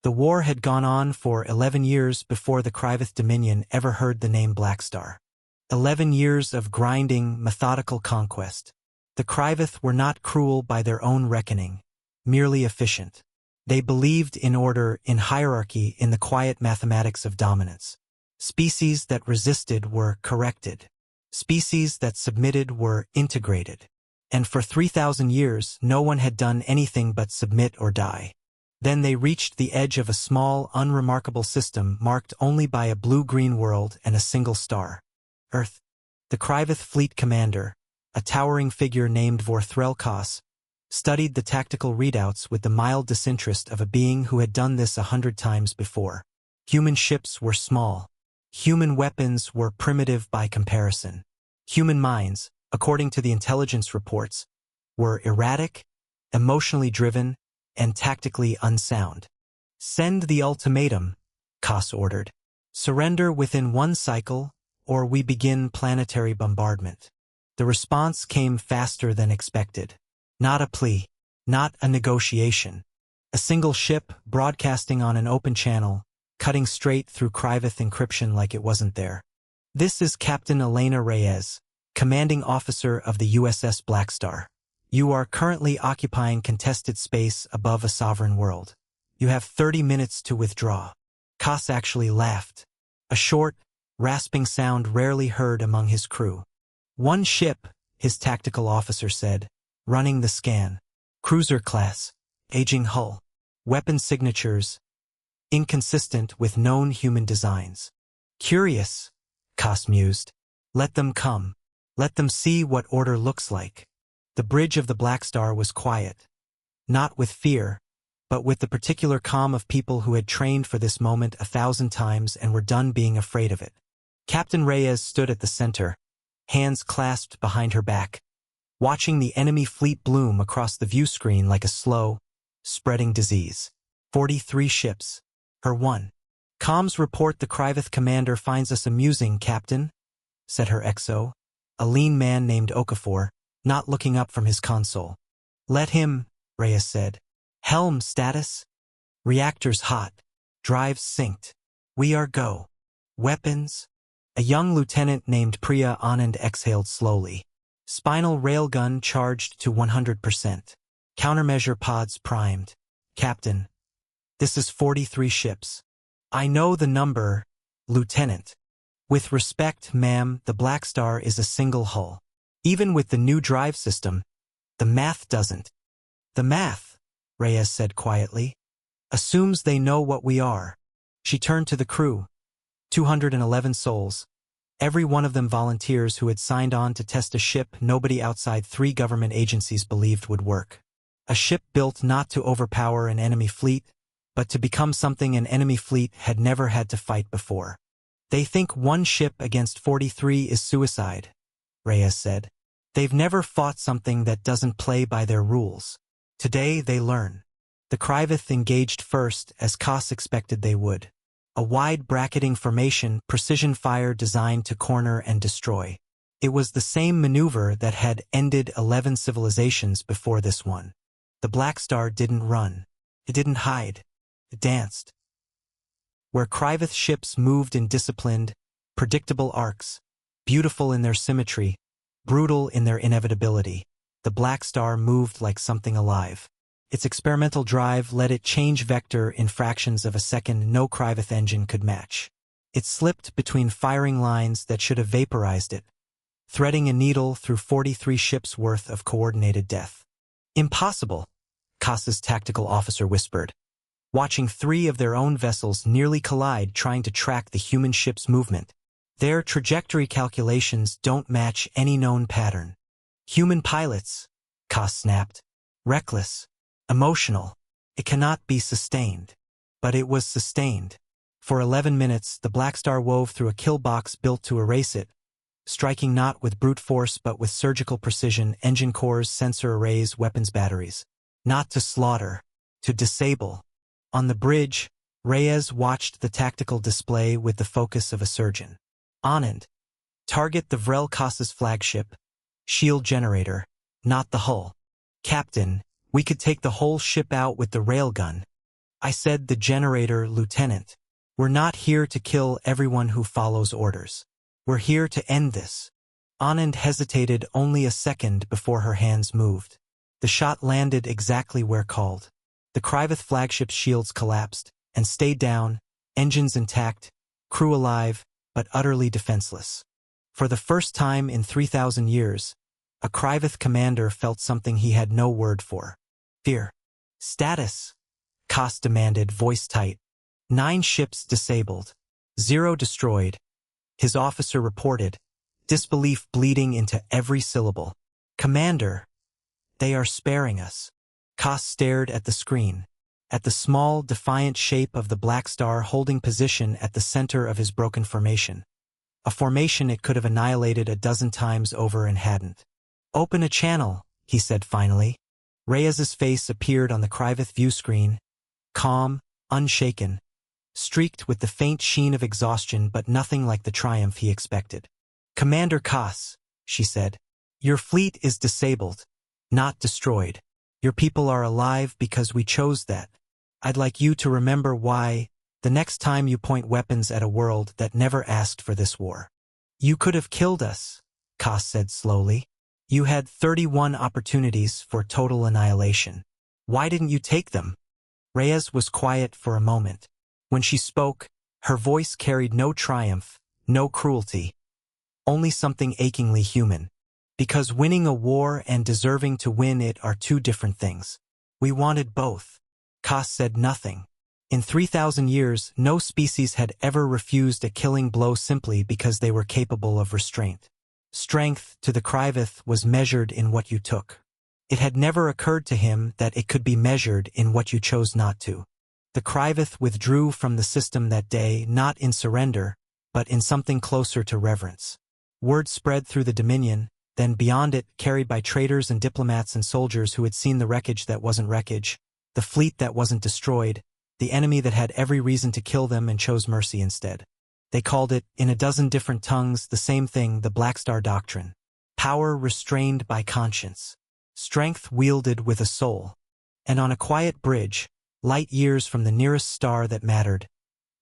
The war had gone on for 11 years before the Kryveth Dominion ever heard the name Blackstar. 11 years of grinding, methodical conquest. The Kryveth were not cruel by their own reckoning, merely efficient. They believed in order, in hierarchy, in the quiet mathematics of dominance. Species that resisted were corrected. Species that submitted were integrated. And for 3,000 years, no one had done anything but submit or die. Then they reached the edge of a small, unremarkable system marked only by a blue-green world and a single star. Earth. The Kryveth fleet commander, a towering figure named Vorthrelkos, studied the tactical readouts with the mild disinterest of a being who had done this 100 times before. Human ships were small. Human weapons were primitive by comparison. Human minds, according to the intelligence reports, were erratic, emotionally driven, and tactically unsound. Send the ultimatum, Kos ordered. Surrender within one cycle, or we begin planetary bombardment. The response came faster than expected. Not a plea, not a negotiation. A single ship broadcasting on an open channel, cutting straight through Kryveth encryption like it wasn't there. This is Captain Elena Reyes, commanding officer of the USS Blackstar. You are currently occupying contested space above a sovereign world. You have 30 minutes to withdraw. Kos actually laughed. A short, rasping sound rarely heard among his crew. One ship, his tactical officer said, running the scan. Cruiser class, aging hull, weapon signatures, inconsistent with known human designs. Curious, Kos mused. Let them come. Let them see what order looks like. The bridge of the Blackstar was quiet. Not with fear, but with the particular calm of people who had trained for this moment 1,000 times and were done being afraid of it. Captain Reyes stood at the center, hands clasped behind her back, watching the enemy fleet bloom across the view screen like a slow, spreading disease. 43 ships. Her one. Comms report the Kryveth commander finds us amusing, Captain, said her XO, a lean man named Okafor, not looking up from his console. Let him, Reyes said. Helm status? Reactors hot. Drives synced. We are go. Weapons? A young lieutenant named Priya Anand exhaled slowly. Spinal railgun charged to 100%. Countermeasure pods primed. Captain. This is 43 ships. I know the number, Lieutenant. With respect, ma'am, the Blackstar is a single hull. Even with the new drive system, the math doesn't. The math, Reyes said quietly, assumes they know what we are. She turned to the crew. 211 souls. Every one of them volunteers who had signed on to test a ship nobody outside 3 government agencies believed would work. A ship built not to overpower an enemy fleet, but to become something an enemy fleet had never had to fight before. They think one ship against 43 is suicide, Reyes said. They've never fought something that doesn't play by their rules. Today they learn. The Kryveth engaged first, as Kos expected they would. A wide bracketing formation, precision fire designed to corner and destroy. It was the same maneuver that had ended 11 civilizations before this one. The Blackstar didn't run. It didn't hide. It danced. Where Kryveth ships moved in disciplined, predictable arcs, beautiful in their symmetry, brutal in their inevitability, the Blackstar moved like something alive. Its experimental drive let it change vector in fractions of a second no Kryveth engine could match. It slipped between firing lines that should have vaporized it, threading a needle through 43 ships' worth of coordinated death. Impossible, Kos's tactical officer whispered, watching 3 of their own vessels nearly collide trying to track the human ship's movement. Their trajectory calculations don't match any known pattern. Human pilots, Kos snapped. Reckless. Emotional. It cannot be sustained. But it was sustained. For 11 minutes, the Blackstar wove through a kill box built to erase it, striking not with brute force but with surgical precision, engine cores, sensor arrays, weapons batteries. Not to slaughter, to disable. On the bridge, Reyes watched the tactical display with the focus of a surgeon. Anand. Target the Vrelkos's flagship. Shield generator, not the hull. Captain, we could take the whole ship out with the railgun. I said the generator, Lieutenant. We're not here to kill everyone who follows orders. We're here to end this. Anand hesitated only a second before her hands moved. The shot landed exactly where called. The Kryveth flagship's shields collapsed and stayed down, engines intact, crew alive, but utterly defenseless. For the first time in 3,000 years, a Kryveth commander felt something he had no word for. Fear. Status, Koss demanded, voice tight. 9 ships disabled. 0 destroyed. His officer reported, disbelief bleeding into every syllable. Commander, they are sparing us. Koss stared at the screen, at the small, defiant shape of the Blackstar holding position at the center of his broken formation. A formation it could have annihilated a dozen times over and hadn't. Open a channel, he said finally. Reyes's face appeared on the Kryveth view screen, calm, unshaken, streaked with the faint sheen of exhaustion but nothing like the triumph he expected. Commander Koss, she said, your fleet is disabled, not destroyed. Your people are alive because we chose that. I'd like you to remember why the next time you point weapons at a world that never asked for this war. You could have killed us, Koss said slowly. You had 31 opportunities for total annihilation. Why didn't you take them? Reyes was quiet for a moment. When she spoke, her voice carried no triumph, no cruelty, only something achingly human. Because winning a war and deserving to win it are two different things. We wanted both. Koss said nothing. In 3,000 years, no species had ever refused a killing blow simply because they were capable of restraint. Strength, to the Kryveth, was measured in what you took. It had never occurred to him that it could be measured in what you chose not to. The Kryveth withdrew from the system that day, not in surrender, but in something closer to reverence. Word spread through the Dominion, then beyond it, carried by traders and diplomats and soldiers who had seen the wreckage that wasn't wreckage, the fleet that wasn't destroyed, the enemy that had every reason to kill them and chose mercy instead. They called it, in a dozen different tongues, the same thing, the Blackstar Doctrine. Power restrained by conscience. Strength wielded with a soul. And on a quiet bridge, light years from the nearest star that mattered,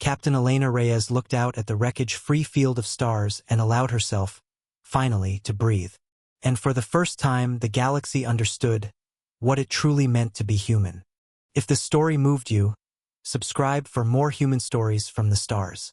Captain Elena Reyes looked out at the wreckage-free field of stars and allowed herself, finally, to breathe. And for the first time, the galaxy understood what it truly meant to be human. If the story moved you, subscribe for more human stories from the stars.